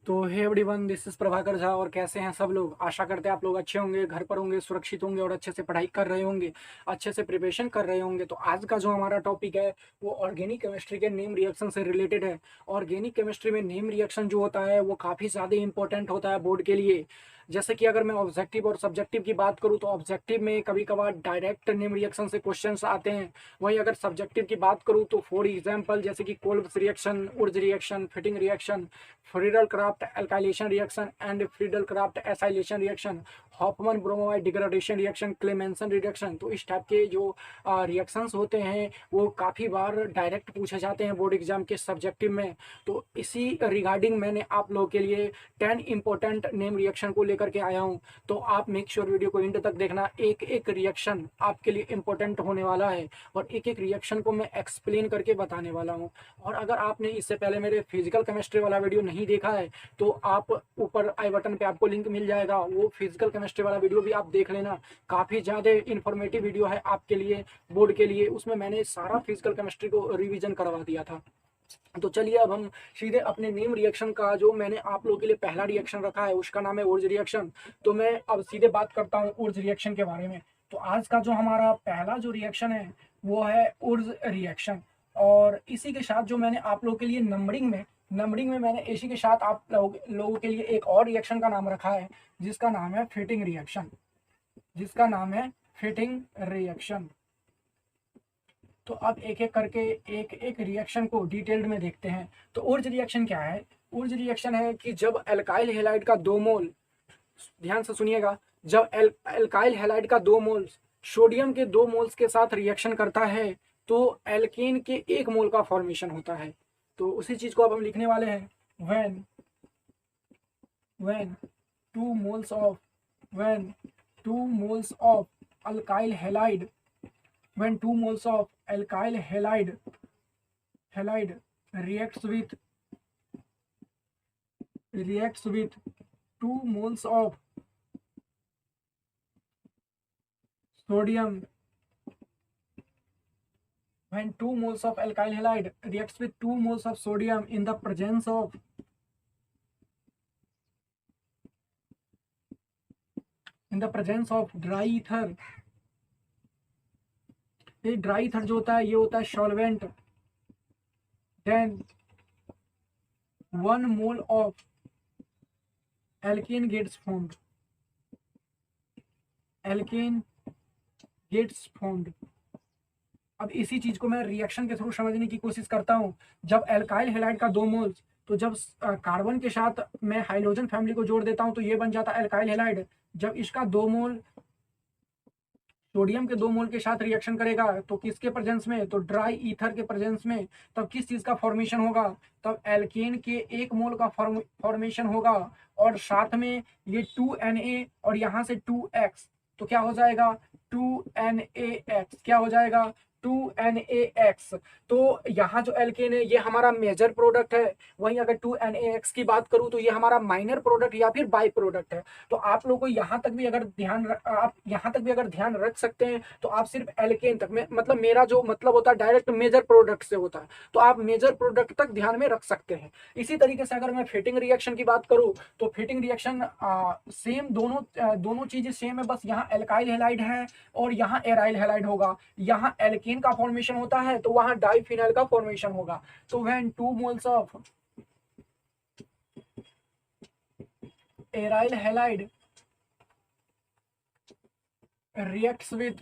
तो hey everyone, this is Prabhakar Jha. और कैसे हैं सब लोग? आशा करते हैं आप लोग अच्छे होंगे, घर पर होंगे, सुरक्षित होंगे और अच्छे से पढ़ाई कर रहे होंगे, अच्छे से प्रिपरेशन कर रहे होंगे। तो आज का जो हमारा टॉपिक है वो ऑर्गेनिक केमिस्ट्री के नेम रिएक्शन से रिलेटेड है। ऑर्गेनिक केमिस्ट्री में नेम रिएक्शन जो होता है वो काफ़ी ज़्यादा इंपॉर्टेंट होता है बोर्ड के लिए। जैसे कि अगर मैं ऑब्जेक्टिव और सब्जेक्टिव की बात करूं तो ऑब्जेक्टिव में कभी कभार डायरेक्ट नेम रिएक्शन से क्वेश्चंस आते हैं। वहीं अगर सब्जेक्टिव की बात करूं तो फॉर एग्जांपल जैसे कि Kolbe's reaction, Urja reaction, fitting reaction, Friedel craft alkylation reaction and Friedel Crafts acylation reaction, Hoffmann bromide degradation reaction, Clemmensen reaction. तो इस टाइप के जो रिएक्शंस होते हैं वो काफ़ी बार डायरेक्ट पूछे जाते हैं बोर्ड एग्जाम के सब्जेक्टिव में। तो इसी रिगार्डिंग मैंने आप लोगों के लिए 10 इंपॉर्टेंट नेम रिएक्शन को लेकर के आया हूँ। तो आप मेक श्योर वीडियो को एंड तक देखना। एक एक रिएक्शन आपके लिए इंपॉर्टेंट होने वाला है और एक एक रिएक्शन को मैं एक्सप्लेन करके बताने वाला हूँ। और अगर आपने इससे पहले मेरे फिजिकल केमिस्ट्री वाला वीडियो नहीं देखा है तो आप ऊपर आई बटन पे आपको लिंक मिल जाएगा, वो फिजिकल केमिस्ट्री वाला वीडियो भी आप देख लेना। काफ़ी ज़्यादा इन्फॉर्मेटिव वीडियो है आपके लिए, बोर्ड के लिए। उसमें मैंने सारा फिजिकल केमिस्ट्री को रिवीजन करवा दिया था। तो चलिए अब हम सीधे अपने नेम रिएक्शन का जो मैंने आप लोगों के लिए पहला रिएक्शन रखा है उसका नाम है उर्ज रिएक्शन। तो मैं अब सीधे बात करता हूँ उर्ज रिएक्शन के बारे में। तो आज का जो हमारा पहला जो रिएक्शन है वो है उर्ज रिएक्शन। और इसी के साथ जो मैंने आप लोगों के लिए नंबरिंग में मैंने इसी के साथ आप लोगों के लिए एक और रिएक्शन का नाम रखा है जिसका नाम है फिटिंग रिएक्शन। जिसका नाम है फिटिंग रिएक्शन। तो अब एक एक करके एक एक रिएक्शन को डिटेल्ड में देखते हैं। तो उर्ज रिएक्शन क्या है? उर्ज रिएक्शन है कि जब एल्काइल हैलाइड का 2 मोल, ध्यान से सुनिएगा, जब एल्काइल हैलाइड का 2 मोल सोडियम के 2 मोल्स के साथ रिएक्शन करता है तो एल्केन के 1 मोल का फॉर्मेशन होता है। तो उसी चीज को अब हम लिखने वाले हैं। When when 2 moles of alkyl halide when 2 moles of alkyl halide reacts with 2 moles of sodium. When 2 moles of alkyl halide reacts with 2 moles of sodium in the presence of dry ether। ये dry ether जो होता है ये होता है solvent. Then 1 mole of alkane gets formed. अब इसी चीज को मैं रिएक्शन के थ्रू समझने की कोशिश करता हूँ। जब एल्काइल हैलाइड का 2 मोल्स, तो जब कार्बन के साथ मैं हाइड्रोजन फैमिली को जोड़ देता हूँ तो ये बन जाता है एल्काइल हैलाइड। जब इसका 2 मोल सोडियम के 2 मोल के साथ रिएक्शन करेगा तो किसके प्रेजेंस में? तो ड्राई ईथर के प्रेजेंस में। तब किस चीज का फॉर्मेशन होगा? तब एल्केन के 1 मोल का फॉर्मेशन होगा। और साथ में ये 2Na और यहाँ से 2x, तो क्या हो जाएगा? 2NaX। क्या हो जाएगा? 2NaX। तो यहाँ जो एल्केन है ये हमारा मेजर प्रोडक्ट है। वहीं अगर 2NaX की बात करूँ तो ये हमारा माइनर प्रोडक्ट या फिर बाई प्रोडक्ट है। तो आप लोगों को यहाँ तक भी अगर ध्यान रख सकते हैं तो आप सिर्फ एल्केन तक में, मतलब मेरा जो मतलब होता है डायरेक्ट मेजर प्रोडक्ट से होता है, तो आप मेजर प्रोडक्ट तक ध्यान में रख सकते हैं। इसी तरीके से अगर मैं फिटिंग रिएक्शन की बात करूँ तो फिटिंग रिएक्शन सेम, दोनों चीजें सेम है, बस यहाँ एल्काइल हैलाइड है और यहाँ एराइल हैलाइड होगा। यहाँ एल्केन का फॉर्मेशन होता है तो वहां डाइफिनाइल का फॉर्मेशन होगा। तो when 2 moles of aryl halide reacts with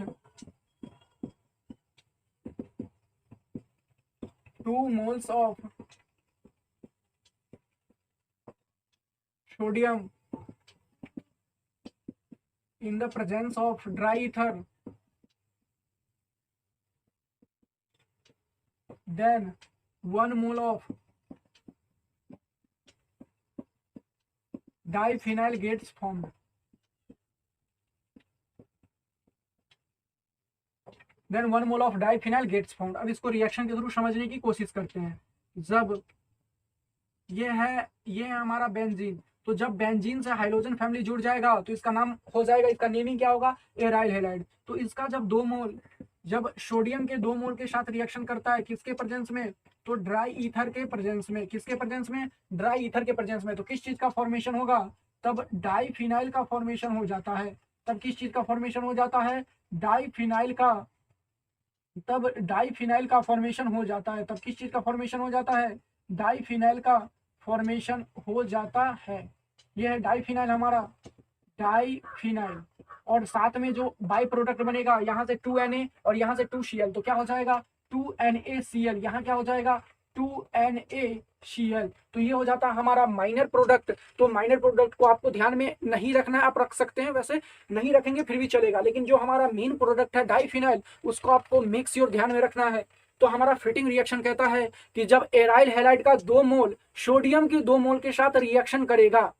2 moles of sodium in the presence of dry ether, then 1 mole of diphenyl gets formed। Then 1 mole of diphenyl gets formed. अब इसको reaction के through समझने की कोशिश करते हैं। जब ये है हमारा बेंजीन, तो जब बेंजीन से हाइड्रोजन फैमिली जुड़ जाएगा तो इसका नाम हो जाएगा, इसका नेमिंग क्या होगा? Aryl halide. तो इसका जब 2 मोल, जब सोडियम के 2 मोल के साथ रिएक्शन करता है किसके प्रेजेंस में? तो ड्राई ईथर के प्रेजेंस में, किसके प्रेजेंस में, ड्राई ईथर के प्रेजेंस में, तो किस चीज का फॉर्मेशन होगा, तब डाईफिनाइल का फॉर्मेशन हो जाता है। तब किस चीज का फॉर्मेशन हो जाता है, डाईफिनाइल का, तब डाईफिनाइल का फॉर्मेशन हो जाता है। तब किस चीज का फॉर्मेशन हो जाता है, डाईफिनाइल का फॉर्मेशन हो जाता है। यह है डाईफिनाइल हमारा, डाईफिनाइल। और साथ में जो बाई प्रोडक्ट बनेगा, यहाँ से 2Na और यहाँ से 2Cl, तो क्या हो जाएगा 2NaCl, यहाँ क्या हो जाएगा 2NaCl। तो ये हो जाता है हमारा माइनर प्रोडक्ट। तो माइनर प्रोडक्ट को आपको ध्यान में नहीं रखना है, आप रख सकते हैं, वैसे नहीं रखेंगे फिर भी चलेगा, लेकिन जो हमारा मेन प्रोडक्ट है डाईफिनाइल, उसको आपको मेक श्योर ध्यान में रखना है। तो हमारा फिटिंग रिएक्शन कहता है कि जब एराइल हैलाइड का 2 मोल सोडियम के 2 मोल के साथ रिएक्शन करेगा,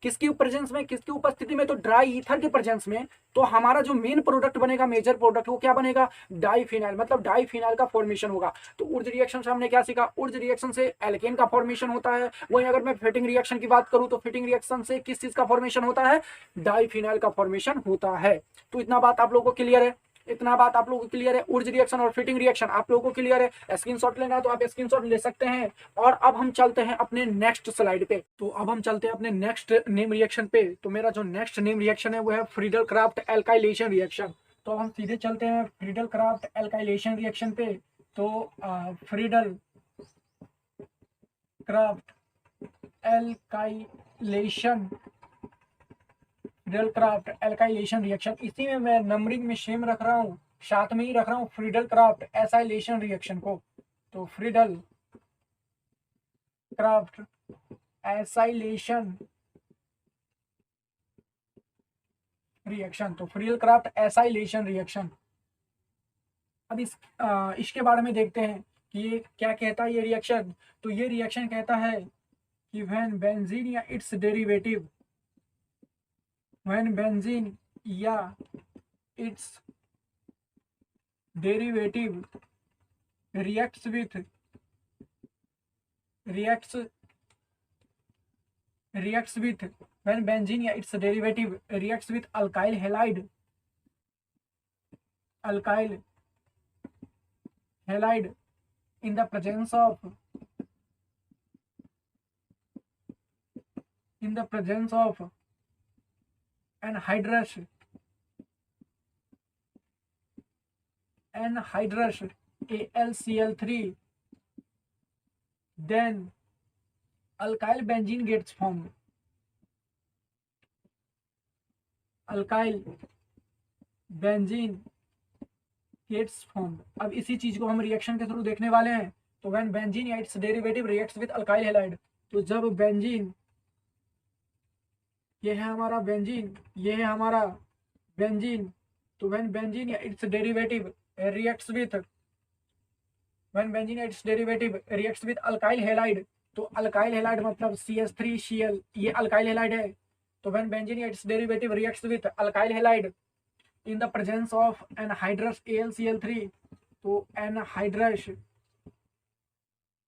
किसकी प्रेजेंस में, किसकी उपस्थिति में, तो ड्राई ईथर के प्रेजेंस में, तो हमारा जो मेन प्रोडक्ट बनेगा, मेजर प्रोडक्ट, वो क्या बनेगा, डाईफिनाइल, मतलब डाईफिनाइल का फॉर्मेशन होगा। तो ऊर्ज रिएक्शन से हमने क्या सीखा, ऊर्ज रिएक्शन से एल्केन का फॉर्मेशन होता है। वहीं अगर मैं फिटिंग रिएक्शन की बात करूं तो फिटिंग रिएक्शन से किस चीज का फॉर्मेशन होता है, डाईफिनाइल का फॉर्मेशन होता है। तो इतना बात आप लोगों को क्लियर है, इतना बात आप लोगों को क्लियर है। ऊर्ज रिएक्शन और फिटिंग रिएक्शन आप लोगों को क्लियर है। स्क्रीनशॉट लेना है तो आप स्क्रीनशॉट ले सकते हैं। और अब हम चलते हैं अपने नेक्स्ट स्लाइड पे। तो अब हम चलते हैं अपने नेक्स्ट नेम रिएक्शन पे। तो मेरा जो नेक्स्ट नेम रिएक्शन है वो है फ्रीडल क्राफ्ट एल्काइलेशन रिएक्शन। तो अब हम सीधे चलते हैं फ्रीडल क्राफ्ट एल्काइलेशन रिएक्शन पे। तो Friedel craft alkylation, Friedel craft alkylation reaction, इसी में मैं नंबरिंग में सेम रख रहा हूँ, साथ में ही रख रहा हूँ फ्रीडल क्राफ्ट एसाइलेशन रिएक्शन को। तो फ्रीडल क्राफ्ट एसाइलेशन रिएक्शन, तो फ्रीडल क्राफ्ट एसाइलेशन रिएक्शन। अब इसके बारे में देखते हैं कि ये क्या कहता है ये रिएक्शन। तो ये रिएक्शन कहता है कि व्हेन बेंजीन या इट्स डेरिवेटिव, when benzene या its derivative reacts with when benzene या its derivative reacts with alkyl halide in the presence of anhydrous AlCl3, then alkyl benzene gets formed. alkyl benzene gets formed। अब इसी चीज को हम reaction के through देखने वाले हैं। तो व्हेन बेंजीन या its derivative reacts with alkyl halide, तो जब बेंजीन, ये है हमारा बेंजीन, ये है हमारा बेंजीन, तो व्हेन बेंजीन या its derivative reacts with, when benzene या its derivative reacts with alkyl halide, तो अल्काइल हैलाइड मतलब CH3Cl, ये अल्काइल हैलाइड है। तो व्हेन बेंजीन या its derivative reacts with alkyl halide in the presence of anhydrous AlCl3, तो anhydrous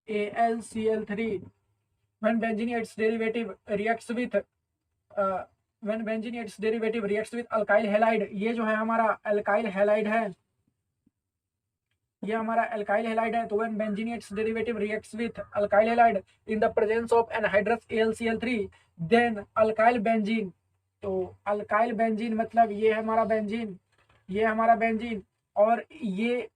AlCl3 when benzene its derivative reacts with when benzene its derivative reacts with alkyl halide, ये जो है हमारा alkyl halide है, ये हमारा alkyl halide है। तो when benzene its derivative reacts with alkyl halide in the presence of anhydrous AlCl3, then alkyl benzene, तो अल्काइल बेंजीन मतलब ये है हमारा बेंजीन, ये हमारा बेंजीन, और ये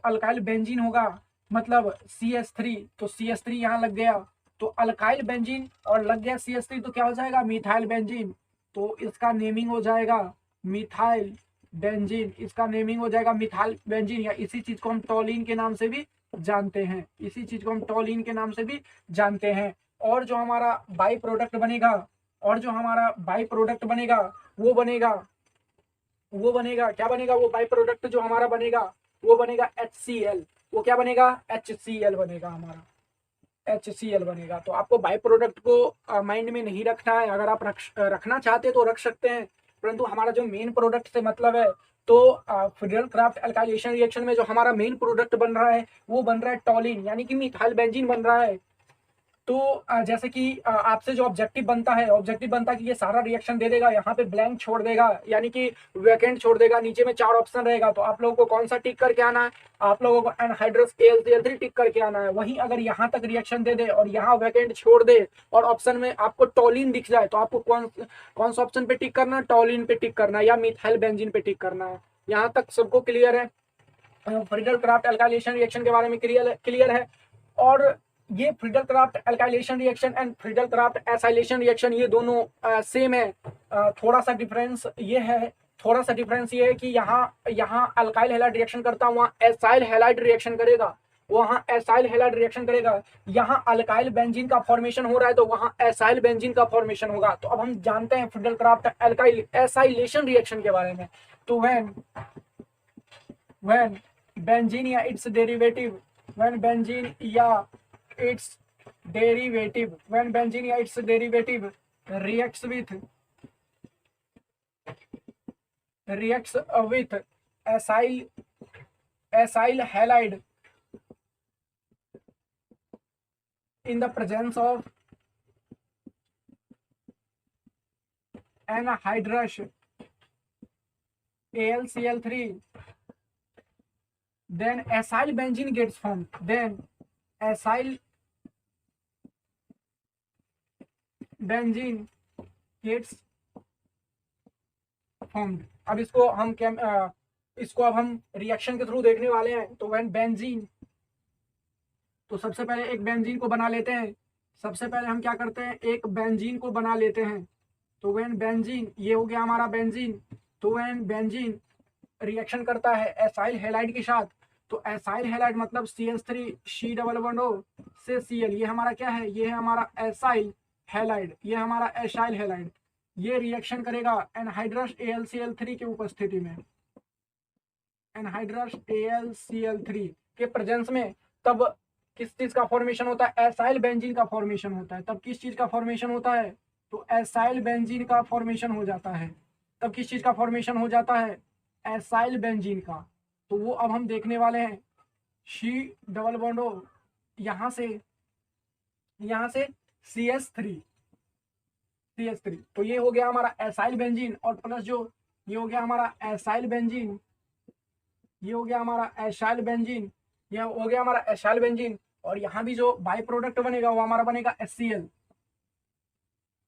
अल्काइल बेंजीन होगा मतलब CH3, तो CH3 यहाँ लग गया, तो अल्काइल बेंजीन और लग गया CH3, तो क्या हो जाएगा मिथाइल बेंजीन। तो इसका नेमिंग हो जाएगा मिथाइल बेंजीन, इसका नेमिंग हो जाएगा मिथाइल बेंजीन, या इसी चीज को हम टॉलिन के नाम से भी जानते हैं, इसी चीज को हम टॉलिन के नाम से भी जानते हैं। और जो हमारा बाई प्रोडक्ट बनेगा, और जो हमारा बाई प्रोडक्ट बनेगा वो बनेगा क्या बनेगा, वो बाई प्रोडक्ट जो हमारा बनेगा वो बनेगा HCl। वो क्या बनेगा, HCl बनेगा, हमारा HCl बनेगा। तो आपको बाई प्रोडक्ट को माइंड में नहीं रखना है, अगर आप रखना चाहते तो रख सकते हैं, परंतु हमारा जो मेन प्रोडक्ट से मतलब है, तो फ्रीडल क्राफ्ट एल्काइलेशन रिएक्शन में जो हमारा मेन प्रोडक्ट बन रहा है वो बन रहा है टॉलिन, यानी कि मिथाइल बेंजीन बन रहा है। तो जैसे कि आपसे जो ऑब्जेक्टिव बनता है, ऑब्जेक्टिव बनता है कि ये सारा रिएक्शन दे देगा, यहाँ पे ब्लैंक छोड़ देगा, यानी कि वैकेंट छोड़ देगा, नीचे में 4 ऑप्शन रहेगा, तो आप लोगों को कौन सा टिक करके आना है? आप लोगों को एनहाइड्रस AlCl3 टिक करके आना है। वहीं अगर यहाँ तक रिएक्शन दे दे और यहाँ वैकेंट छोड़ दे और ऑप्शन में आपको टॉलिन दिख जाए, तो आपको कौन कौन सा ऑप्शन पे टिक करना है? टॉलिन पे टिक करना है या मिथाइल बेंजीन पे टिक करना है। यहाँ तक सबको क्लियर है? फ्रीडल क्राफ्ट एल्काइलेशन रिएक्शन के बारे में क्लियर है। और ये Friedel craft alkylation reaction and Friedel Crafts acylation reaction ये दोनों सेम है। थोड़ा सा डिफरेंस ये है, है कि यहाँ अल्काइल हैलाइड रिएक्शन करता है, वहाँ एसाइल हैलाइड रिएक्शन करेगा, वहाँ एसाइल हैलाइड रिएक्शन करेगा। यहाँ अल्काइल बेंजीन का फॉर्मेशन हो रहा है तो वहाँ एसाइल बेंजीन का फॉर्मेशन होगा। तो अब हम जानते हैं Friedel craft alkyl acylation reaction के बारे में। तो when benzene या its derivative when benzene या its derivative reacts with acyl halide in the presence of anhydrous AlCl3, then acyl benzene gets formed. Then acyl benzene gets formed. अब इसको हम reaction के थ्रू देखने वाले हैं। तो व्हेन बेंजीन, तो सबसे पहले एक बेंजीन को बना लेते हैं। सबसे पहले हम क्या करते हैं? एक बेंजीन को बना लेते हैं। तो व्हेन बेंजीन, ये हो गया हमारा बेंजीन। तो व्हेन बेंजीन रिएक्शन करता है एसाइल हैलाइड के साथ, तो एसाइल हैलाइड मतलब CH3 C double bond O से Cl, ये हमारा क्या है? ये है हमारा एसाइल हैलाइड, ये हमारा एसाइल हैलाइड। ये रिएक्शन करेगा एनहाइड्रस AlCl3 की उपस्थिति में, एनहाइड्रस AlCl3 के प्रेजेंस में। तब किस चीज का फॉर्मेशन होता है? एसाइल बेंजीन का फॉर्मेशन होता है। तब किस चीज का फॉर्मेशन होता है? तो एसाइल बेंजीन का फॉर्मेशन हो जाता है। तब किस चीज का फॉर्मेशन हो जाता है? एसाइल बेंजीन का। तो वो अब हम देखने वाले हैं। C डबल बॉन्ड O, यहाँ से CH3, तो ये हो गया हमारा एसाइल बेंजीन, और प्लस जो ये हो गया हमारा एसाइल बेंजीन, ये हो गया हमारा एसाइल बेंजीन, ये हो गया हमारा एसाइल बेंजीन। और यहाँ भी जो बाई प्रोडक्ट बनेगा वो हमारा बनेगा HCl।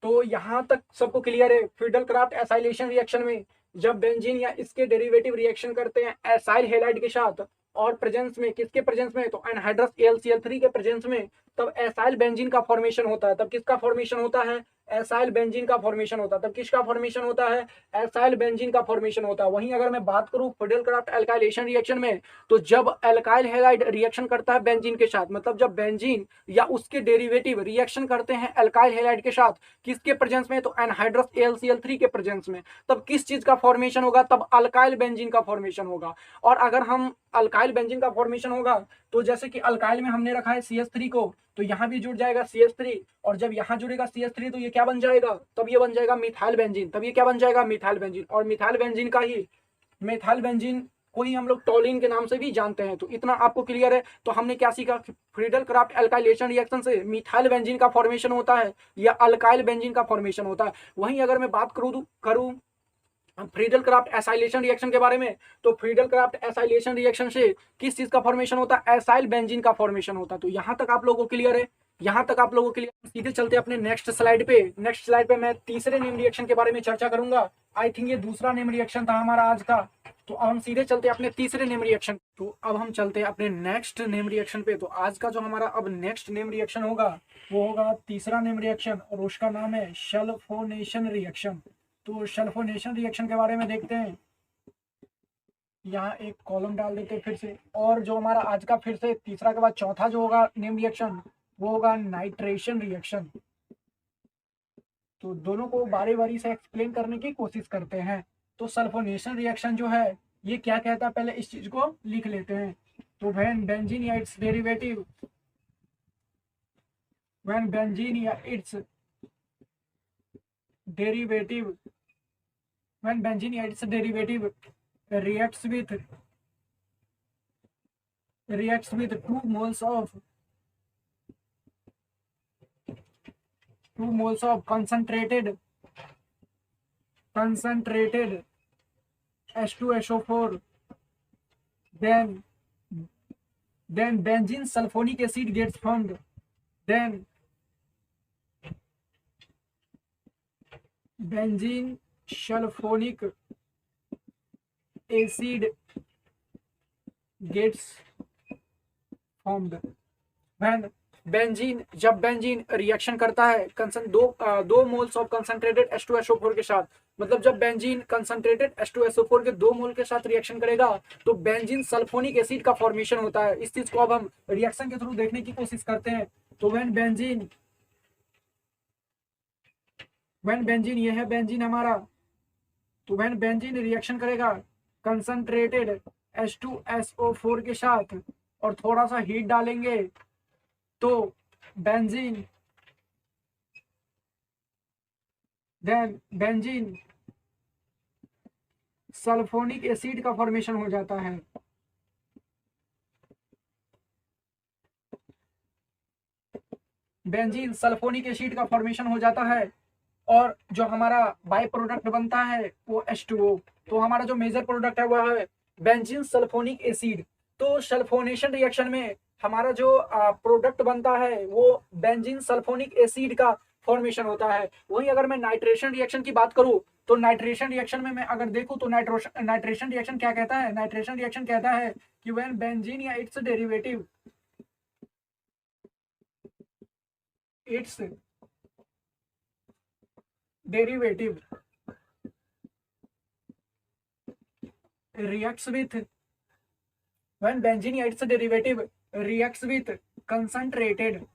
तो यहाँ तक सबको क्लियर है? फ्रीडल क्राफ्ट एसाइलेशन रिएक्शन में जब बेंजीन या इसके डेरिवेटिव रिएक्शन करते हैं एसाइल हैलाइड के साथ, और प्रेजेंस में, किसके प्रेजेंस में? तो एनहाइड्रस AlCl3 के प्रेजेंस में, तब एसाइल बेंजीन का फॉर्मेशन होता है। तब किसका फॉर्मेशन होता है? एसाइल बेंजीन का फॉर्मेशन होता है। तब किसका फॉर्मेशन होता है? एसाइल बेंजीन का फॉर्मेशन होता है। वहीं अगर मैं बात करूं फ्रीडल क्राफ्ट एल्काइलेशन रिएक्शन में, तो जब अल्काइल हैलाइड रिएक्शन करता है बेंजीन के साथ, मतलब जब बेंजीन या उसके डेरिवेटिव रिएक्शन करते हैं अल्काइल हैलाइड के साथ, किसके प्रेजेंस में? तो एनहाइड्रस AlCl3 के प्रेजेंस में, तब किस चीज का फॉर्मेशन होगा? तब अल्काइल बेंजीन का फॉर्मेशन होगा। और अगर हम अल्काइल बेंजीन का फॉर्मेशन होगा, तो जैसे कि अल्काइल में हमने रखा है CH3 को, तो यहाँ भी जुड़ जाएगा CH3, और जब यहाँ जुड़ेगा CH3 तो ये क्या बन जाएगा? तब ये बन जाएगा मिथाइल बेंजीन। तब ये क्या बन जाएगा? Methyl benzene. और मिथाइल बेंजीन को ही हम लोग टॉलिन के नाम से भी जानते हैं। तो इतना आपको क्लियर है? तो हमने क्या सीखा? फ्रीडल क्राफ्ट एल्काइलेशन रिएक्शन से मिथाइल बेंजीन का फॉर्मेशन होता है या अल्काइल बेंजीन का फॉर्मेशन होता है। वहीं अगर मैं बात करूँ फ्रीडल क्राफ्ट एसाइलेशन रिएक्शन के बारे में, तो फ्रीडल क्राफ्ट एसाइलेशन रिएक्शन से किस चीज का फॉर्मेशन होता है? एसाइल बेंजीन का फॉर्मेशन होता है। तो यहाँ तक आप लोगों को क्लियर है? यहाँ तक आप लोगों के लिए सीधे चलते अपने नेक्स्ट स्लाइड पे मैं तीसरे नेम रिएक्शन के बारे में चर्चा करूंगा। आई थिंक ये दूसरा नेम रिएक्शन था हमारा आज का। तो अब हम सीधे चलते अपने तीसरे नेम रिएक्शन। तो अब हम चलते हैं अपने नेक्स्ट नेम रिएक्शन पे। तो आज का जो हमारा अब नेक्स्ट नेम रिएक्शन होगा वो होगा तीसरा नेम रिएक्शन, और उसका नाम है सल्फोनेशन रिएक्शन। तो सल्फोनेशन रिएक्शन के बारे में देखते हैं। यहाँ एक कॉलम डाल देते हैं फिर से। और जो हमारा आज का फिर से तीसरा के बाद चौथा जो होगा नेम रिएक्शन वो होगा नाइट्रेशन रिएक्शन। तो दोनों को बारी बारी से एक्सप्लेन करने की कोशिश करते हैं। तो सल्फोनेशन रिएक्शन जो है ये क्या कहता है, पहले इस चीज को लिख लेते हैं। तो व्हेन बेंजीन या its derivative reacts with 2 moles of 2 moles of concentrated H2SO4, then benzene sulfonic acid gets formed, then benzene sulfonic acid gets formed when जब बेंजीन रिएक्शन करता है दो मोल्स ऑफ कंसंट्रेटेड H2SO4 के साथ, मतलब जब benzene concentrated H2SO4 के 2 मोल के साथ रिएक्शन करेगा तो बेंजीन सल्फोनिक एसिड का फॉर्मेशन होता है। इस चीज को अब हम रिएक्शन के थ्रू देखने की कोशिश करते हैं। तो व्हेन बेंजीन ये है बेंजीन हमारा, तो व्हेन बेंजीन रिएक्शन करेगा कंसंट्रेटेड H2SO4 के साथ और थोड़ा सा हीट डालेंगे तो बेंजीन सल्फोनिक एसिड का फॉर्मेशन हो जाता है। बेंजीन सल्फोनिक एसिड का फॉर्मेशन हो जाता है और जो हमारा बाय प्रोडक्ट बनता है वो H2O। तो हमारा जो मेजर प्रोडक्ट है वह है बेंजीन सल्फोनिक एसिड। तो सल्फोनेशन रिएक्शन में हमारा जो प्रोडक्ट बनता है वो बेंजीन सल्फोनिक एसिड का फॉर्मेशन होता है। वहीं अगर मैं नाइट्रेशन रिएक्शन की बात करूं तो नाइट्रेशन रिएक्शन में मैं अगर देखूं तो नाइट्रेशन रिएक्शन क्या कहता है, नाइट्रेशन रिएक्शन कहता है कि व्हेन बेंजीन या its derivative reacts with when benzene या its derivative reacts with concentrated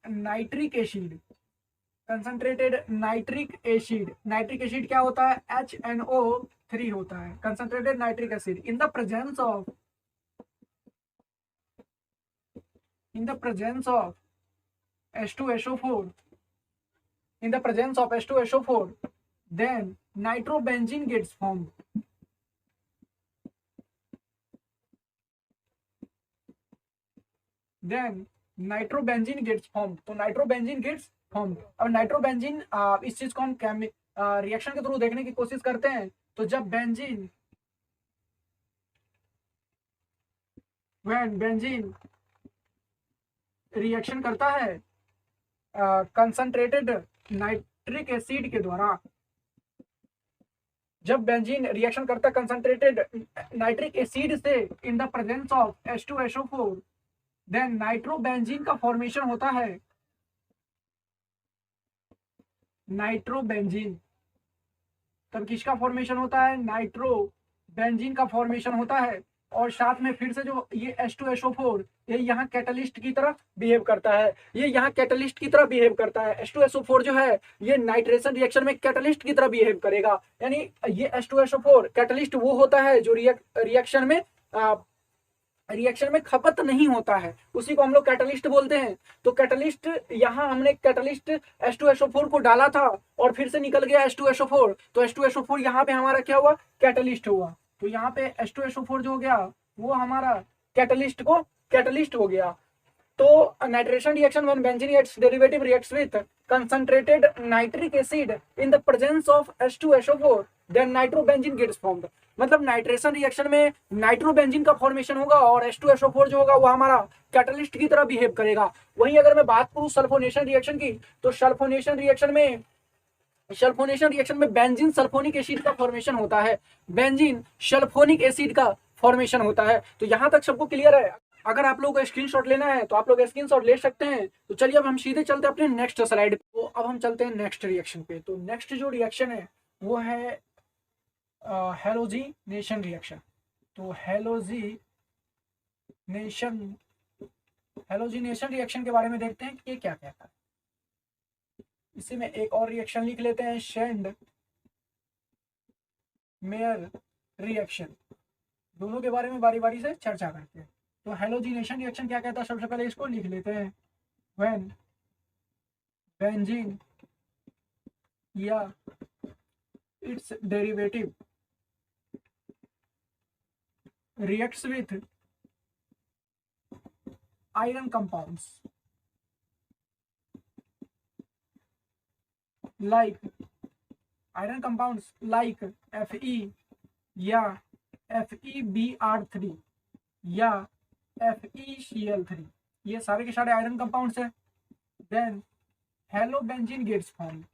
nitric acid क्या होता है, HNO3 होता है, concentrated nitric acid in the presence of H2SO4 then nitrobenzene gets formed. तो नाइट्रोबेंजीन गेट्स फॉर्म। अब nitrobenzene इस चीज को हम रिएक्शन के थ्रू देखने की कोशिश करते हैं। तो जब बेंजीन रिएक्शन करता है कंसंट्रेटेड नाइट्रिक एसिड के द्वारा, जब बेंजीन रिएक्शन करता है कंसंट्रेटेड नाइट्रिक एसिड से in the presence of H2SO4 then nitrobenzene का फॉर्मेशन होता है। नाइट्रोबेंजीन तब किसका फॉर्मेशन होता है, नाइट्रोबेंजीन का फॉर्मेशन होता है। और साथ में फिर से जो ये H2SO4 ये यहाँ कैटलिस्ट की तरह बिहेव करता है, H2SO4 जो है ये नाइट्रेशन रिएक्शन में कैटलिस्ट की तरह बिहेव करेगा। यानी ये H2SO4 कैटलिस्ट वो होता है जो रिएक्शन में खपत नहीं होता है, उसी को हम लोग कैटलिस्ट बोलते हैं। तो कैटलिस्ट यहाँ हमने कैटलिस्ट H2SO4 को डाला था और फिर से निकल गया H2SO4, तो H2SO4 यहाँ पे हमारा क्या हुआ, कैटलिस्ट हुआ। तो यहाँ पे H2SO4 जो हो गया वो हमारा कैटलिस्ट हो गया। तो nitration reaction when benzene its derivative reacts with concentrated nitric acid in the presence of H2SO4 then nitrobenzene gets formed. मतलब नाइट्रेशन रिएक्शन में नाइट्रोबेंजीन का फॉर्मेशन होगा और H2SO4 जो होगा वो हमारा कैटलिस्ट की तरह बिहेव करेगा। वहीं अगर मैं बात करूं सल्फोनेशन रिएक्शन की, तो सल्फोनेशन रिएक्शन में बेंजीन सल्फोनिक एसिड का फॉर्मेशन होता है, तो यहां तक सबको क्लियर है। अगर आप लोगों को स्क्रीनशॉट लेना है तो आप लोग स्क्रीनशॉट ले सकते हैं। तो चलिए अब हम सीधे चलते हैं अपने नेक्स्ट स्लाइड पे। तो अब हम चलते हैं नेक्स्ट रिएक्शन पे। तो नेक्स्ट जो रिएक्शन है वो है हैलोजिनेशन रिएक्शन। तो हैलोजिनेशन रिएक्शन के बारे में देखते हैं कि ये क्या कहता है। इसी में एक और रिएक्शन लिख लेते हैं, शेंड मेयर रिएक्शन। दोनों के बारे में बारी बारी से चर्चा करते हैं। तो हैलोजिनेशन रिएक्शन क्या कहता है, सबसे पहले इसको लिख लेते हैं। व्हेन बेंजीन या its derivative reacts with iron compounds like iron compounds like Fe या FeBr3 या FeCl3, ये सारे के सारे आयरन कंपाउंड्स है। Then halobenzene gets form,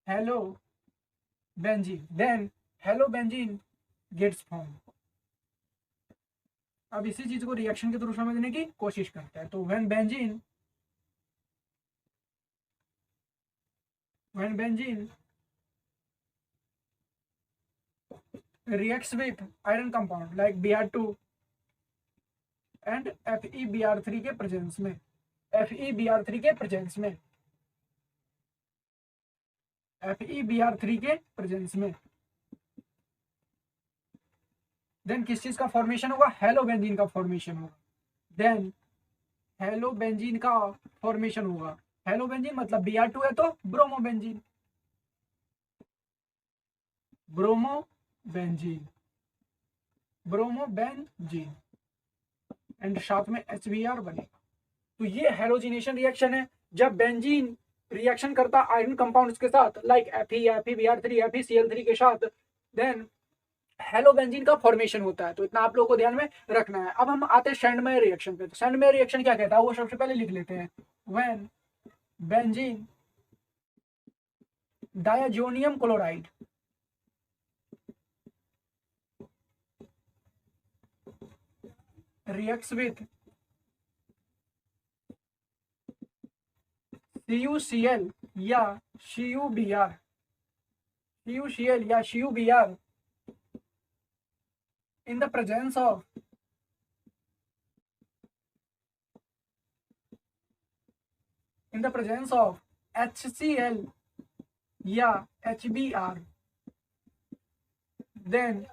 halobenzene, then halobenzene gets form. अब इसी चीज को रिएक्शन के थ्रू समझने की कोशिश करते हैं। तो when benzene reacts with iron compound like Br2 and FeBr3 के प्रेजेंस में, FeBr3 के प्रेजेंस में, FeBr3 के प्रेजेंस में, देन किस चीज का फॉर्मेशन होगा? हेलोबेंजीन का फॉर्मेशन होगा। देन हेलोबेंजीन का फॉर्मेशन होगा। हेलोबेंजीन मतलब Br2 है तो ब्रोमोबेंजीन, ब्रोमोबेंजीन एंड साथ में HBr बनेगा। तो ये हेलोजिनेशन रिएक्शन है। जब बेंजीन रिएक्शन करता आयरन कंपाउंड्स के साथ लाइक Fe, FeBr3, FeCl3 के साथ, देन हेलोबेंजीन का फॉर्मेशन होता है। तो इतना आप लोगों को ध्यान में रखना है। अब हम आते हैं सैंडमेयर रिएक्शन पे। तो सैंडमेयर रिएक्शन क्या कहता है वो सबसे पहले लिख लेते हैं। When benzene diazonium chloride reacts with CuCl या CuBr, CuCl या CuBr in the presence of HCl या HBr, देन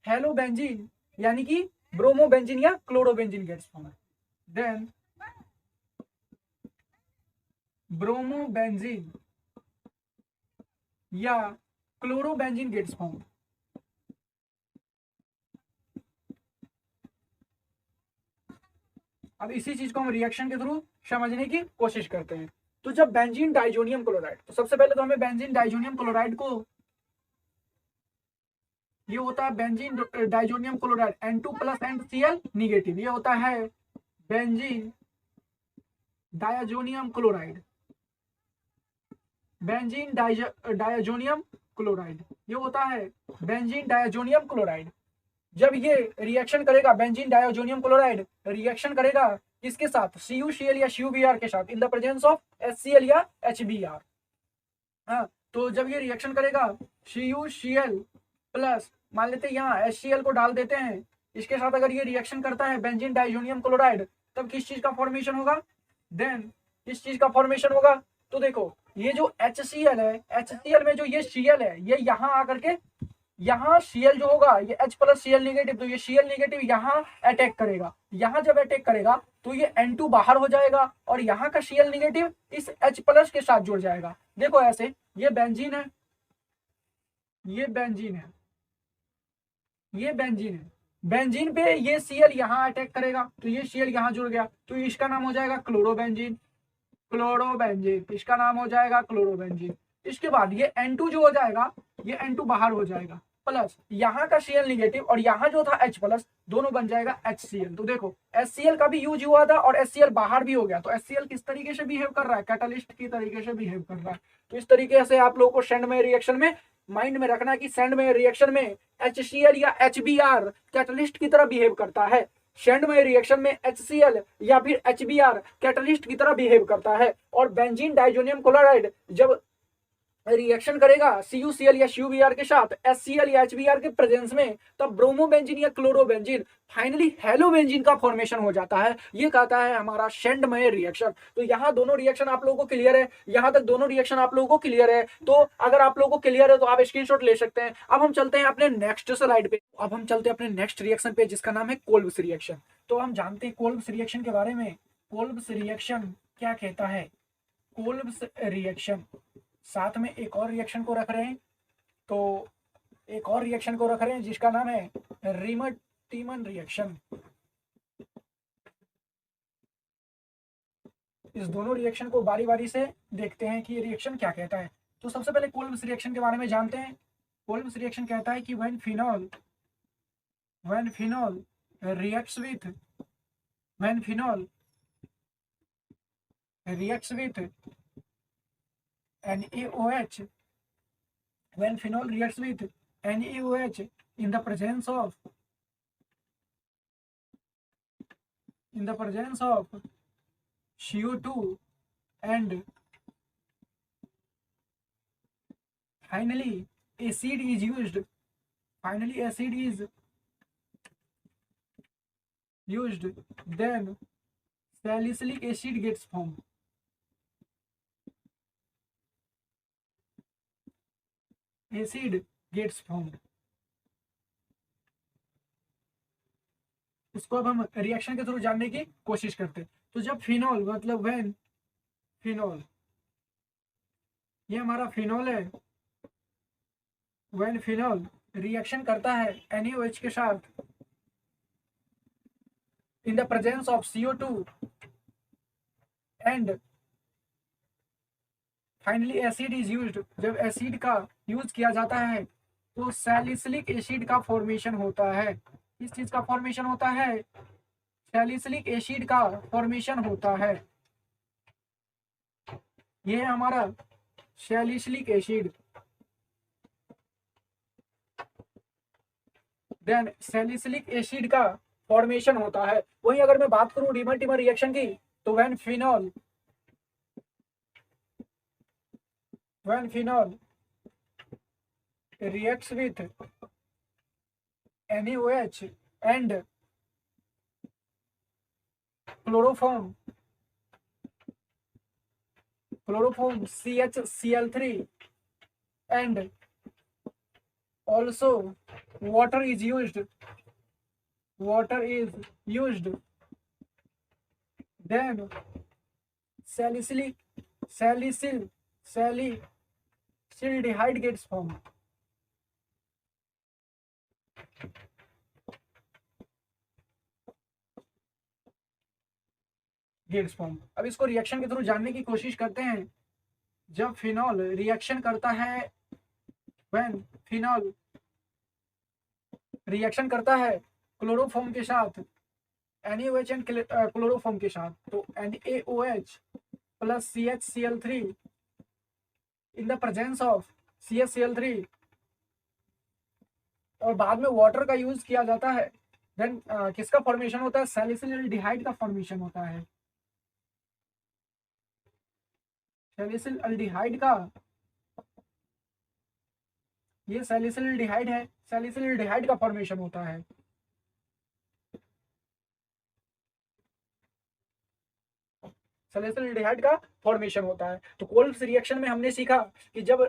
हेलोबेंजीन यानी कि ब्रोमोबेंजीन या chlorobenzene gets form. Then bromobenzene या क्लोरोबेंजीन गेट्स फॉर्म। अब इसी चीज को हम रिएक्शन के थ्रू समझने की कोशिश करते हैं। तो जब बेंजीन डाइजोनियम क्लोराइड, तो सबसे पहले तो हमें बेंजीन डाइजोनियम क्लोराइड को, ये होता है benzene diazonium chloride N2+ and Cl negative, ये होता है benzene diazonium chloride, benzene diazonium chloride, ये होता है बेंजीन डायाजोनियम क्लोराइड। जब ये रिएक्शन करेगा, बेंजीन डायाजोनियम क्लोराइड रिएक्शन करेगा किसके साथ? CuCl या CuBr के साथ इन द प्रेजेंस ऑफ HCl या HBr। हाँ, तो जब ये रिएक्शन करेगा CuCl प्लस, मान लेते हैं यहाँ HCl को डाल देते हैं, इसके साथ अगर ये रिएक्शन करता है बेंजीन डाइजोनियम क्लोराइड, तब किस चीज का फॉर्मेशन होगा? देन किस चीज का फॉर्मेशन होगा? तो देखो ये जो HCl है, HCl में जो ये Cl है, ये यहाँ आकर के, यहाँ Cl जो होगा ये H+ Cl नेगेटिव, तो ये Cl नेगेटिव यहाँ अटैक करेगा। यहाँ जब अटैक करेगा तो ये N2 बाहर हो जाएगा और यहाँ का Cl नेगेटिव इस H+ के साथ जुड़ जाएगा। देखो ऐसे, ये बेंजीन है, ये बेंजीन है, ये बेंजीन है, बेंजीन पे ये Cl यहाँ अटैक करेगा तो ये Cl यहाँ जुड़ गया, तो इसका नाम हो जाएगा क्लोरोबेंजीन, क्लोरोबेंजीन, इसका नाम हो जाएगा क्लोरोबेंजीन। इसके बाद ये N2 जो हो जाएगा, ये N2 बाहर हो जाएगा, प्लस यहाँ का Cl निगेटिव और यहाँ जो था H+, दोनों बन जाएगा HCl। तो देखो HCl का भी यूज हुआ था और HCl बाहर भी हो गया। तो HCl किस तरीके से बिहेव कर रहा है? कैटालिस्ट की तरीके से बिहेव कर रहा है। तो इस तरीके से आप लोगों को सैंडमेयर रिएक्शन में माइंड में रखना कि सैंडमेयर रिएक्शन में HCl या HBr कैटालिस्ट की तरह बिहेव करता है। सैंडमेयर रिएक्शन में HCl या फिर HBr कैटालिस्ट की तरह बिहेव करता है। और बेंजीन डाइजोनियम क्लोराइड जब रिएक्शन करेगा CuCl या CuBr के साथ HCl या HBr के प्रेजेंस में, तब ब्रोमोबेंजीन या क्लोरोबेंजीन, फाइनली हेलोबेंजीन का फॉर्मेशन हो जाता है। ये कहता है हमारा सैंडमेयर रिएक्शन। तो यहाँ दोनों रिएक्शन आप लोगों को क्लियर है, यहाँ तक दोनों रिएक्शन आप लोगों को क्लियर है। तो अगर आप लोगों को क्लियर है तो आप स्क्रीनशॉट ले सकते हैं। अब हम चलते हैं अपने नेक्स्ट स्लाइड पे। अब हम चलते हैं अपने नेक्स्ट रिएक्शन पे जिसका नाम है कोल्ब्स रिएक्शन। तो हम जानते हैं कोल्ब्स रिएक्शन के बारे में। कोल्ब्स रिएक्शन क्या कहता है? कोल्ब्स रिएक्शन, साथ में एक और रिएक्शन को रख रहे हैं, तो एक और रिएक्शन को रख रहे हैं जिसका नाम है रिमर-टीमन रिएक्शन। इस दोनों रिएक्शन को बारी बारी से देखते हैं कि ये रिएक्शन क्या कहता है। तो सबसे पहले कोल्ब्स रिएक्शन के बारे में जानते हैं। कोल्ब्स रिएक्शन कहता है कि when phenol reacts with when phenol reacts with NaOH when phenol reacts with NaOH in the presence of CO2 and finally acid is used then salicylic acid gets formed. इसको अब हम reaction के through जानने की कोशिश करते हैं। तो जब फिनॉल मतलब व्हेन फिनॉल, ये हमारा फिनॉल है, व्हेन फिनॉल रिएक्शन करता है NaOH के साथ in the presence of CO2 and finally acid is used, जब एसिड का यूज किया जाता है तो सैलिसिलिक एसिड का फॉर्मेशन होता है। किस चीज का फॉर्मेशन होता है? सैलिसिलिक एसिड का फॉर्मेशन होता है। ये है हमारा salicylic acid. Then salicylic acid का फॉर्मेशन होता है। वही अगर मैं बात करूं रिमर रिएक्शन की, तो when phenol reacts with NaOH and chloroform CHCl3 and also water is used, then salicylaldehyde gets formed. अब इसको रिएक्शन के थ्रू जानने की कोशिश करते हैं। जब फिनॉल रिएक्शन करता है, व्हेन फिनॉल रिएक्शन करता है क्लोरोफॉर्म के साथ, NaOH एंड क्लोरोफॉर्म के साथ, तो NaOH plus CHCl3 in the presence of CHCl3 और बाद में वाटर का यूज किया जाता है, देन किसका फॉर्मेशन होता है? सैलिसिलएल्डिहाइड का फॉर्मेशन होता है। सैलिसिलएल्डिहाइड का, ये सैलिसिलएल्डिहाइड है, सैलिसिलएल्डिहाइड का फॉर्मेशन होता है। सैलिसिलएल्डिहाइड का फॉर्मेशन होता है। तो कोल्ब्स रिएक्शन में हमने सीखा कि जब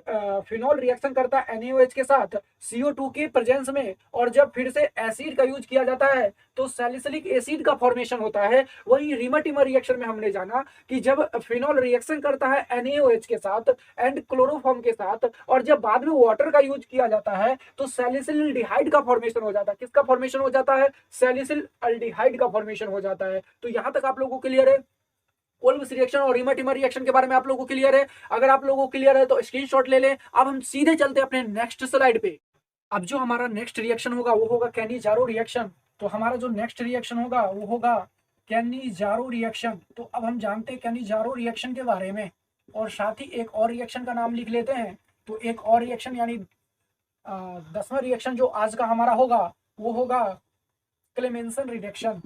फिनॉल रिएक्शन करता है NaOH के साथ CO2 के प्रेजेंस में और जब फिर से एसिड का यूज किया जाता है तो सैलिसिलिक एसिड का फॉर्मेशन होता है। वही रिमर रिएक्शन में हमने जाना कि जब फिनॉल रिएक्शन करता है NaOH के साथ एंड क्लोरोफॉर्म के साथ और जब बाद में वाटर का यूज किया जाता है तो सैलिसिलएल्डिहाइड का फॉर्मेशन हो जाता है। किसका फॉर्मेशन हो जाता है? सैलिसिलएल्डिहाइड का फॉर्मेशन हो जाता है। तो यहां तक आप लोगों को क्लियर है? कोल्ब्स रिएक्शन और रिमर रिएक्शन के बारे में आप लोगों को क्लियर है? अगर आप लोगों को क्लियर है तो स्क्रीनशॉट ले लें। अब हम सीधे चलते हैं अपने नेक्स्ट स्लाइड पे। अब जो हमारा नेक्स्ट रिएक्शन होगा वो होगा कैनिजारो रिएक्शन। तो हमारा जो नेक्स्ट रिएक्शन होगा वो होगा कैनिजारो रिएक्शन। तो अब हम जानते हैं कैनिजारो रिएक्शन के बारे में और साथ ही एक और रिएक्शन का नाम लिख लेते हैं। तो एक और रिएक्शन यानी 10वां रिएक्शन जो आज का हमारा होगा वो होगा क्लेमेंसन रिएक्शन।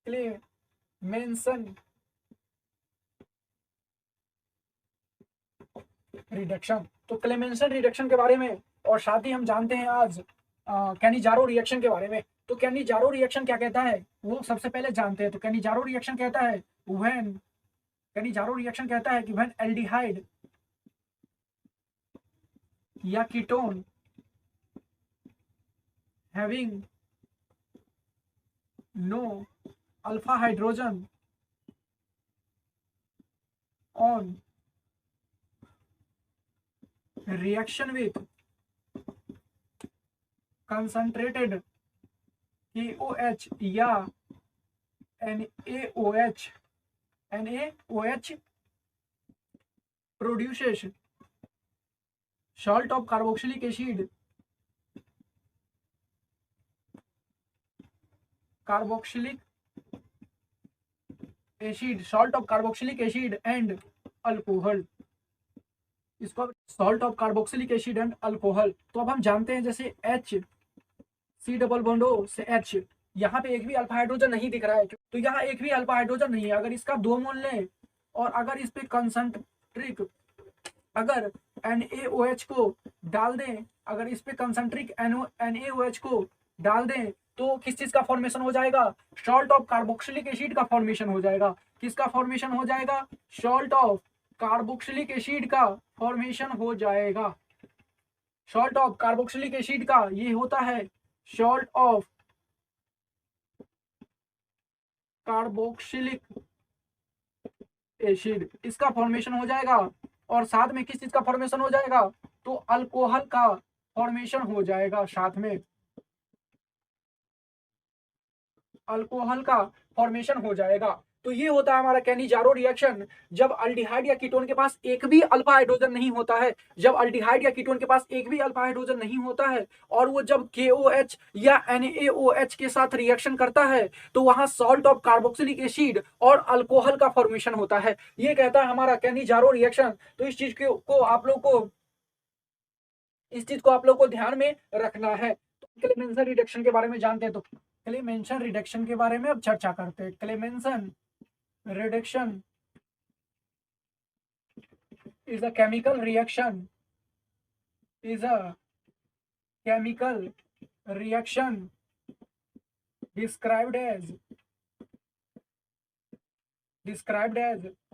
Clemmensen reduction. तो क्लेमेंसन रिडक्शन के बारे में और साथ ही हम जानते हैं आज कैनिजारो रिएक्शन के बारे में। तो कैनिजारो रिएक्शन क्या कहता है वो सबसे पहले जानते हैं। तो कैनिजारो रिएक्शन कहता है कि व्हेन एल्डिहाइड या ketone having no alpha hydrogen on reaction with concentrated KOH या NaOH produces salt of carboxylic acid, salt of carboxylic acid and alcohol. इसको salt of carboxylic acid and alcohol. तो अब हम जानते हैं जैसे H C double bond O से H, यहाँ पे एक भी अल्फा हाइड्रोजन नहीं दिख रहा है, तो यहाँ एक भी अल्फा हाइड्रोजन नहीं है। अगर इसका 2 मोल लें और अगर इस पे कंसंट्रिक अगर NaOH को डाल दें, अगर इस पे कंसंट्रिक NaOH को डाल दें तो किस चीज का फॉर्मेशन हो जाएगा? सॉल्ट ऑफ कार्बोक्सिलिक एसिड का फॉर्मेशन हो जाएगा। किसका फॉर्मेशन हो जाएगा? सॉल्ट ऑफ कार्बोक्सिलिक एसिड का फॉर्मेशन हो जाएगा। सॉल्ट ऑफ कार्बोक्सिलिक एसिड का ये होता है सॉल्ट ऑफ कार्बोक्सिलिक एसिड, इसका फॉर्मेशन हो जाएगा। और साथ में किस चीज का फॉर्मेशन हो जाएगा? तो अल्कोहल का फॉर्मेशन हो जाएगा। साथ में अल्कोहल का फॉर्मेशन हो जाएगा। तो ये होता है हमारा कैनिजारो रिएक्शन, जब अल्डिहाइड या कीटोन के पास एक भी अल्फा हाइड्रोजन नहीं होता है। जब अल्डिहाइड या कीटोन के पास एक भी अल्फा हाइड्रोजन नहीं होता है और वो जब KOH या NaOH के साथ रिएक्शन करता है तो वहां सॉल्ट ऑफ कार्बोक्सिलिक एसिड और अल्कोहल का फॉर्मेशन होता है। ये कहता है हमारा कैनिजारो रिएक्शन। तो इस चीज को आप लोग को ध्यान में रखना है। तो क्लेमेंसन रिडक्शन के बारे में जानते हैं, तो क्लेमेंसन रिडक्शन के बारे में अब चर्चा करते हैं। Clemmensen reduction is a chemical reaction described as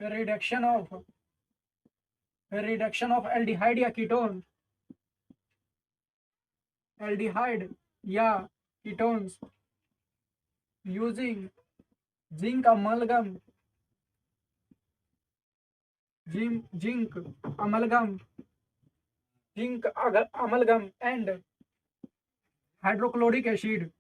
reduction of aldehyde या ketones using zinc amalgam and hydrochloric acid.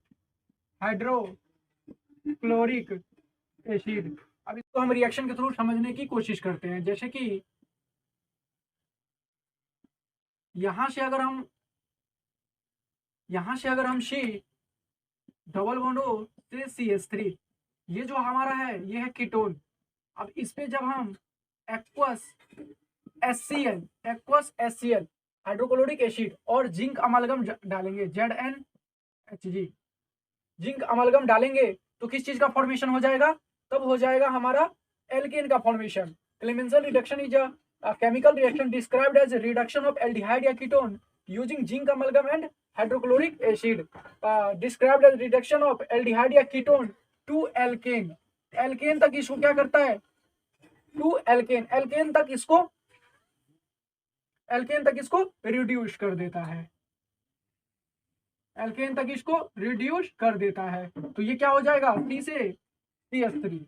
अब इसको हम रिएक्शन के थ्रू समझने की कोशिश करते हैं। जैसे कि यहां से अगर हम C डबल बॉन्ड O से CH3, ये जो हमारा है ये है कीटोन। अब इस पे जब हम एक्वस HCl हाइड्रोक्लोरिक एसिड और जिंक अमालगम डालेंगे ZnHg, जिंक अमालगम डालेंगे तो किस चीज का फॉर्मेशन हो जाएगा? तब हो जाएगा हमारा एल्केन का formation. Clemmensen reduction is a chemical reaction described as reduction of aldehyde या ketone using zinc amalgam and hydrochloric acid. Described as reduction of aldehyde या कीटोन टू एल्केन। एल्केन तक इसको क्या करता है? टू एल्केन, एल्केन तक इसको reduce कर देता है। एल्केन तक इसको रिड्यूस कर देता है। तो ये क्या हो जाएगा? C से CH3,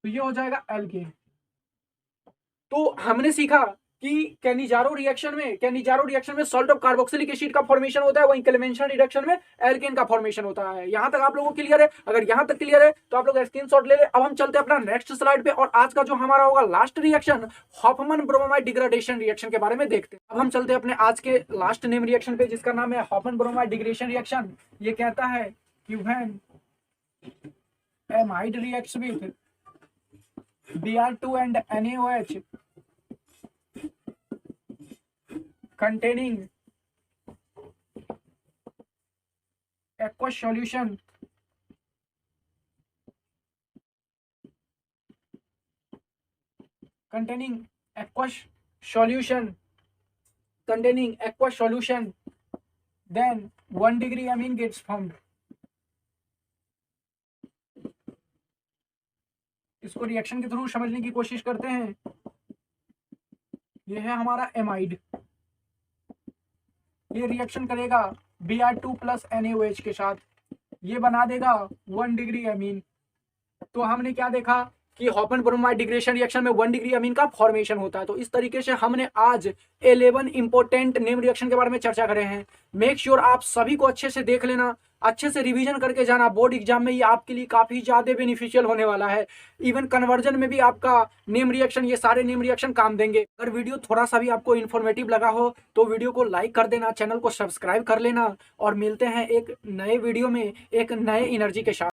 तो ये हो जाएगा एल्केन। तो हमने सीखा कि कैनिजारो रिएक्शन में सॉल्ट ऑफ कार्बोक्सिलिक एसिड का फॉर्मेशन होता है, वहीं क्लेमेंसन रिडक्शन में एल्केन का फॉर्मेशन होता है। यहां तक आप लोगों को क्लियर है? अगर यहां तक क्लियर है तो आप लोग स्क्रीनशॉट ले ले। अब हम चलते हैं अपना नेक्स्ट स्लाइड पे और आज का जो हमारा होगा last reaction Hoffmann bromide degradation reaction के बारे में देखते हैं। अब हम चलते हैं अपने आज के लास्ट नेम रिएक्शन पे, जिसका नाम है हॉफमैन ब्रोमाइड डिग्रेडेशन रिएक्शन। ये कहता है कि when amide reacts with Br2 and NaOH containing aqueous solution containing aqueous solution, then 1 degree amine gets formed। इसको रिएक्शन के थ्रू समझने की कोशिश करते हैं। ये है हमारा एमाइड, ये रिएक्शन करेगा Br2 प्लस NaOH के साथ, ये बना देगा 1 डिग्री अमीन। तो हमने क्या देखा कि हॉफमैन ब्रोमाइड डिग्रेडेशन रिएक्शन में 1 डिग्री अमीन का फॉर्मेशन होता है। तो इस तरीके से हमने आज 11 इंपॉर्टेंट नेम रिएक्शन के बारे में चर्चा करे हैं। मेक श्योर आप सभी को अच्छे से देख लेना। अच्छे से रिवीजन करके जाना। बोर्ड एग्जाम में ये आपके लिए काफ़ी ज़्यादा बेनिफिशियल होने वाला है। इवन कन्वर्जन में भी आपका नेम रिएक्शन, ये सारे नेम रिएक्शन काम देंगे। अगर वीडियो थोड़ा सा भी आपको इन्फॉर्मेटिव लगा हो तो वीडियो को लाइक कर देना, चैनल को सब्सक्राइब कर लेना, और मिलते हैं एक नए वीडियो में एक नए एनर्जी के साथ।